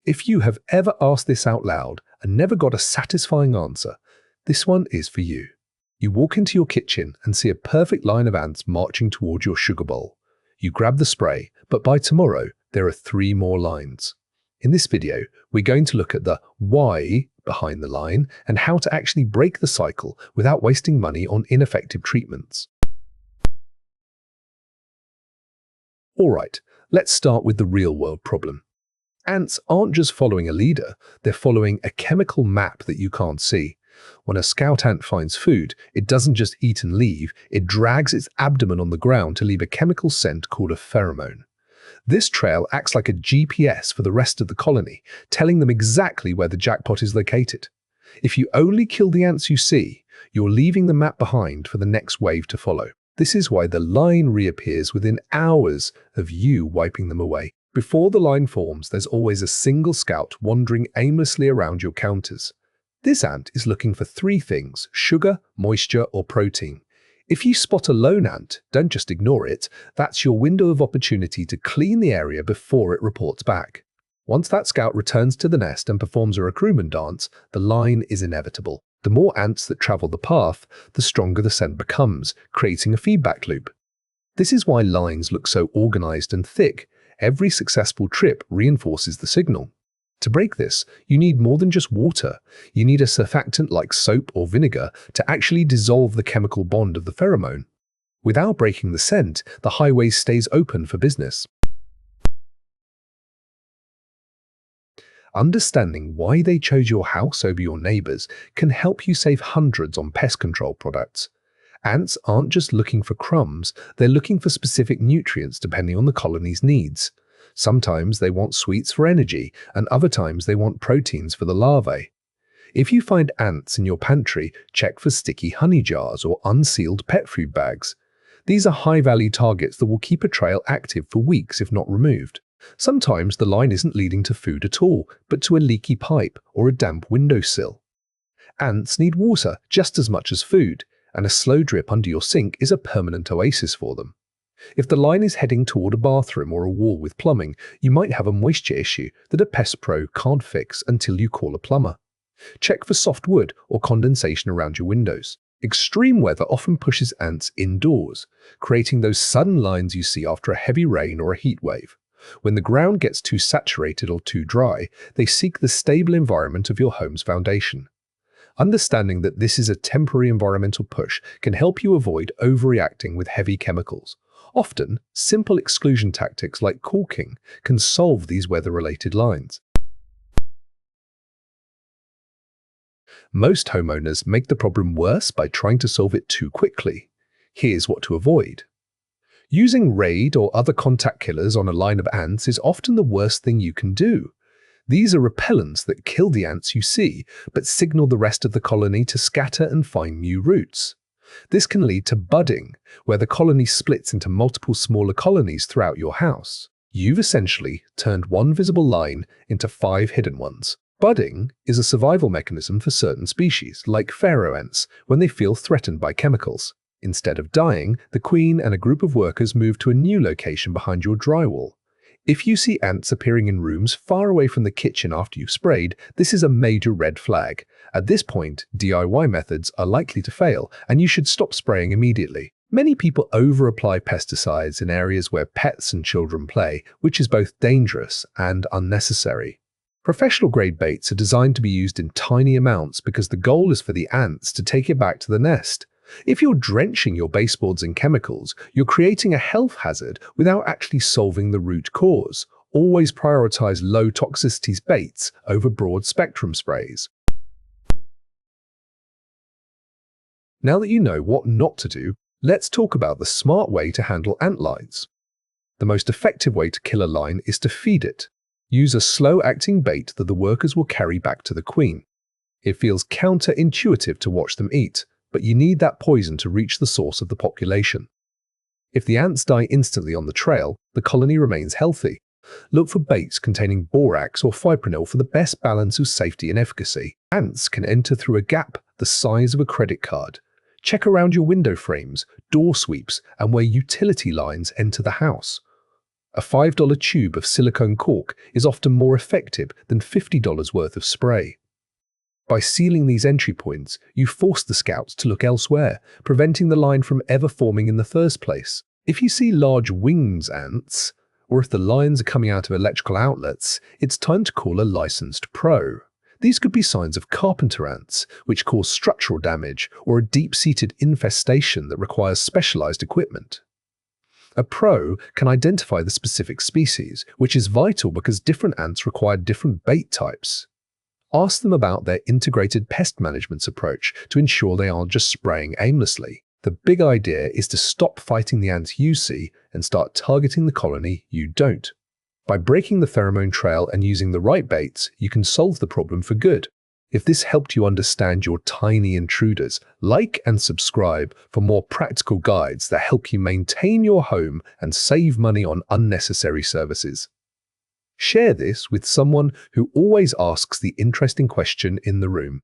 If you have ever asked this out loud and never got a satisfying answer, this one is for you. You walk into your kitchen and see a perfect line of ants marching towards your sugar bowl. You grab the spray, but by tomorrow, there are 3 more lines. In this video, we're going to look at the why behind the line and how to actually break the cycle without wasting money on ineffective treatments. Alright, let's start with the real-world problem. Ants aren't just following a leader, they're following a chemical map that you can't see. When a scout ant finds food, it doesn't just eat and leave, it drags its abdomen on the ground to leave a chemical scent called a pheromone. This trail acts like a GPS for the rest of the colony, telling them exactly where the jackpot is located. If you only kill the ants you see, you're leaving the map behind for the next wave to follow. This is why the line reappears within hours of you wiping them away. Before the line forms, there's always a single scout wandering aimlessly around your counters. This ant is looking for 3 things: sugar, moisture, or protein. If you spot a lone ant, don't just ignore it. That's your window of opportunity to clean the area before it reports back. Once that scout returns to the nest and performs a recruitment dance, the line is inevitable. The more ants that travel the path, the stronger the scent becomes, creating a feedback loop. This is why lines look so organized and thick. Every successful trip reinforces the signal. To break this, you need more than just water. You need a surfactant like soap or vinegar to actually dissolve the chemical bond of the pheromone. Without breaking the scent, the highway stays open for business. Understanding why they chose your house over your neighbors can help you save hundreds on pest control products. Ants aren't just looking for crumbs, they're looking for specific nutrients depending on the colony's needs. Sometimes they want sweets for energy, and other times they want proteins for the larvae. If you find ants in your pantry, check for sticky honey jars or unsealed pet food bags. These are high-value targets that will keep a trail active for weeks if not removed. Sometimes the line isn't leading to food at all, but to a leaky pipe or a damp windowsill. Ants need water just as much as food, and a slow drip under your sink is a permanent oasis for them. If the line is heading toward a bathroom or a wall with plumbing, you might have a moisture issue that a pest pro can't fix until you call a plumber. Check for soft wood or condensation around your windows. Extreme weather often pushes ants indoors, creating those sudden lines you see after a heavy rain or a heat wave. When the ground gets too saturated or too dry, they seek the stable environment of your home's foundation. Understanding that this is a temporary environmental push can help you avoid overreacting with heavy chemicals. Often, simple exclusion tactics like caulking can solve these weather-related lines. Most homeowners make the problem worse by trying to solve it too quickly. Here's what to avoid. Using Raid or other contact killers on a line of ants is often the worst thing you can do. These are repellents that kill the ants you see, but signal the rest of the colony to scatter and find new routes. This can lead to budding, where the colony splits into multiple smaller colonies throughout your house. You've essentially turned one visible line into 5 hidden ones. Budding is a survival mechanism for certain species, like pharaoh ants, when they feel threatened by chemicals. Instead of dying, the queen and a group of workers move to a new location behind your drywall. If you see ants appearing in rooms far away from the kitchen after you've sprayed, this is a major red flag. At this point, DIY methods are likely to fail, and you should stop spraying immediately. Many people over-apply pesticides in areas where pets and children play, which is both dangerous and unnecessary. Professional-grade baits are designed to be used in tiny amounts because the goal is for the ants to take it back to the nest. If you're drenching your baseboards in chemicals, you're creating a health hazard without actually solving the root cause. Always prioritize low-toxicity baits over broad-spectrum sprays. Now that you know what not to do, let's talk about the smart way to handle ant lines. The most effective way to kill a line is to feed it. Use a slow-acting bait that the workers will carry back to the queen. It feels counterintuitive to watch them eat, but you need that poison to reach the source of the population. If the ants die instantly on the trail, the colony remains healthy. Look for baits containing borax or fipronil for the best balance of safety and efficacy. Ants can enter through a gap the size of a credit card. Check around your window frames, door sweeps, and where utility lines enter the house. A $5 tube of silicone cork is often more effective than $50 worth of spray. By sealing these entry points, you force the scouts to look elsewhere, preventing the line from ever forming in the first place. If you see large wings ants, or if the lines are coming out of electrical outlets, it's time to call a licensed pro. These could be signs of carpenter ants, which cause structural damage, or a deep-seated infestation that requires specialized equipment. A pro can identify the specific species, which is vital because different ants require different bait types. Ask them about their integrated pest management approach to ensure they aren't just spraying aimlessly. The big idea is to stop fighting the ants you see and start targeting the colony you don't. By breaking the pheromone trail and using the right baits, you can solve the problem for good. If this helped you understand your tiny intruders, like and subscribe for more practical guides that help you maintain your home and save money on unnecessary services. Share this with someone who always asks the interesting question in the room.